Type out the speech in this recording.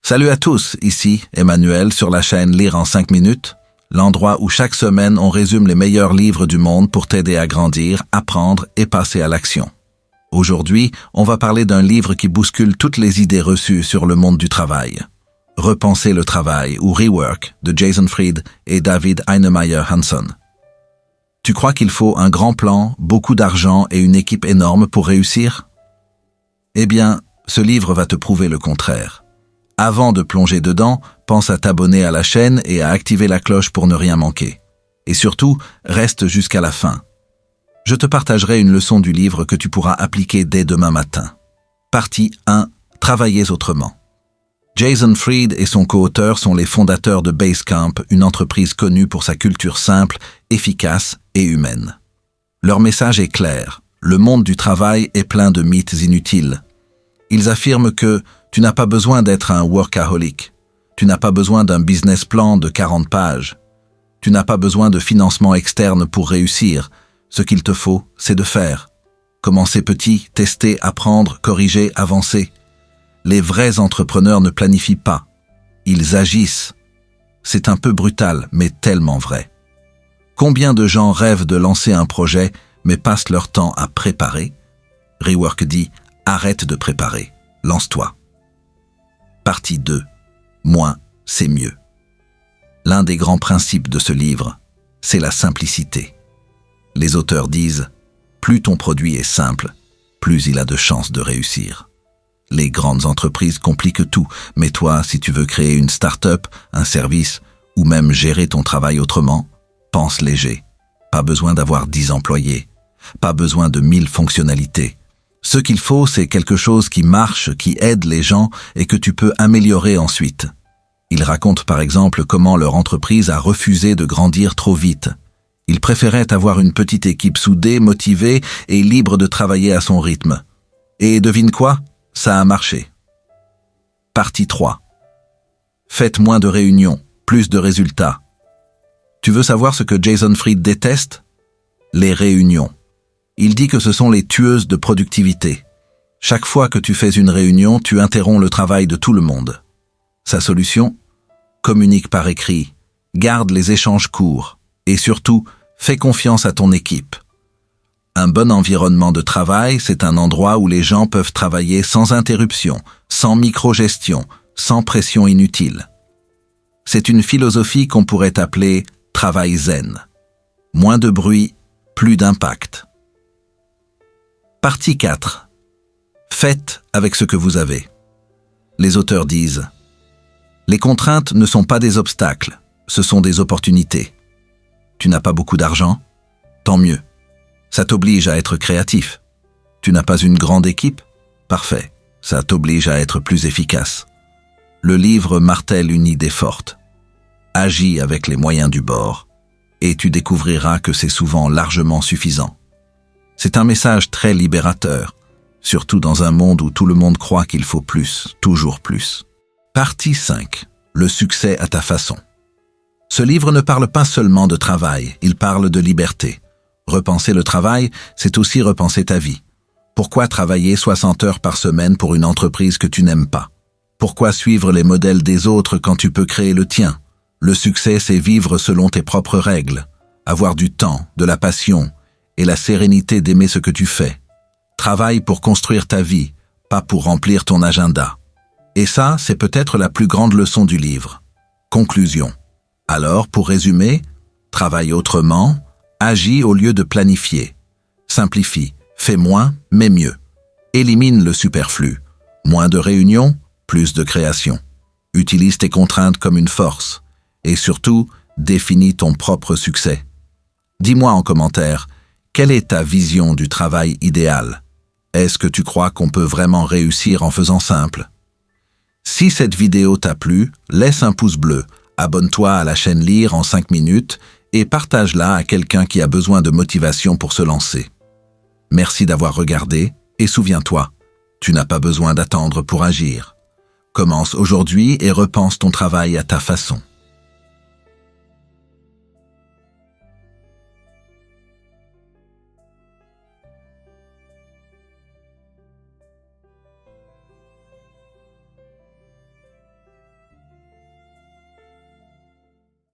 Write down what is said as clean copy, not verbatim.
Salut à tous, ici Emmanuel sur la chaîne Lire en 5 minutes, l'endroit où chaque semaine on résume les meilleurs livres du monde pour t'aider à grandir, apprendre et passer à l'action. Aujourd'hui, on va parler d'un livre qui bouscule toutes les idées reçues sur le monde du travail. Repenser le travail ou Rework de Jason Fried et David Heinemeier Hansson. Tu crois qu'il faut un grand plan, beaucoup d'argent et une équipe énorme pour réussir? Eh bien, ce livre va te prouver le contraire. Avant de plonger dedans, pense à t'abonner à la chaîne et à activer la cloche pour ne rien manquer. Et surtout, reste jusqu'à la fin. Je te partagerai une leçon du livre que tu pourras appliquer dès demain matin. Partie 1. Travaillez autrement. Jason Fried et son co-auteur sont les fondateurs de Basecamp, une entreprise connue pour sa culture simple, efficace et humaine. Leur message est clair. Le monde du travail est plein de mythes inutiles. Ils affirment que tu n'as pas besoin d'être un workaholic. Tu n'as pas besoin d'un business plan de 40 pages. Tu n'as pas besoin de financement externe pour réussir. Ce qu'il te faut, c'est de faire. Commencer petit, tester, apprendre, corriger, avancer. Les vrais entrepreneurs ne planifient pas. Ils agissent. C'est un peu brutal, mais tellement vrai. Combien de gens rêvent de lancer un projet, mais passent leur temps à préparer? Rework dit « Arrête de préparer, lance-toi ». Partie 2. Moins, c'est mieux. L'un des grands principes de ce livre, c'est la simplicité. Les auteurs disent « Plus ton produit est simple, plus il a de chances de réussir ». Les grandes entreprises compliquent tout, mais toi, si tu veux créer une start-up, un service, ou même gérer ton travail autrement, pense léger. Pas besoin d'avoir 10 employés, pas besoin de 1000 fonctionnalités. Ce qu'il faut, c'est quelque chose qui marche, qui aide les gens et que tu peux améliorer ensuite. Ils racontent par exemple comment leur entreprise a refusé de grandir trop vite. Ils préféraient avoir une petite équipe soudée, motivée et libre de travailler à son rythme. Et devine quoi? Ça a marché. Partie 3. Faites moins de réunions, plus de résultats. Tu veux savoir ce que Jason Fried déteste? Les réunions. Il dit que ce sont les tueuses de productivité. Chaque fois que tu fais une réunion, tu interromps le travail de tout le monde. Sa solution? Communique par écrit, garde les échanges courts et surtout, fais confiance à ton équipe. Un bon environnement de travail, c'est un endroit où les gens peuvent travailler sans interruption, sans micro-gestion, sans pression inutile. C'est une philosophie qu'on pourrait appeler « travail zen ». Moins de bruit, plus d'impact. Partie 4. Faites avec ce que vous avez. Les auteurs disent « Les contraintes ne sont pas des obstacles, ce sont des opportunités. Tu n'as pas beaucoup d'argent? Tant mieux. Ça t'oblige à être créatif. Tu n'as pas une grande équipe? Parfait. Ça t'oblige à être plus efficace. Le livre martèle une idée forte. Agis avec les moyens du bord et tu découvriras que c'est souvent largement suffisant. C'est un message très libérateur, surtout dans un monde où tout le monde croit qu'il faut plus, toujours plus. Partie 5. Le succès à ta façon. Ce livre ne parle pas seulement de travail, il parle de liberté. Repenser le travail, c'est aussi repenser ta vie. Pourquoi travailler 60 heures par semaine pour une entreprise que tu n'aimes pas? Pourquoi suivre les modèles des autres quand tu peux créer le tien? Le succès, c'est vivre selon tes propres règles, avoir du temps, de la passion et la sérénité d'aimer ce que tu fais. Travaille pour construire ta vie, pas pour remplir ton agenda. Et ça, c'est peut-être la plus grande leçon du livre. Conclusion. Alors, pour résumer, travaille autrement, agis au lieu de planifier. Simplifie, fais moins, mais mieux. Élimine le superflu. Moins de réunions, plus de création. Utilise tes contraintes comme une force. Et surtout, définis ton propre succès. Dis-moi en commentaire, quelle est ta vision du travail idéal? Est-ce que tu crois qu'on peut vraiment réussir en faisant simple? Si cette vidéo t'a plu, laisse un pouce bleu, abonne-toi à la chaîne Lire en 5 minutes et partage-la à quelqu'un qui a besoin de motivation pour se lancer. Merci d'avoir regardé et souviens-toi, tu n'as pas besoin d'attendre pour agir. Commence aujourd'hui et repense ton travail à ta façon.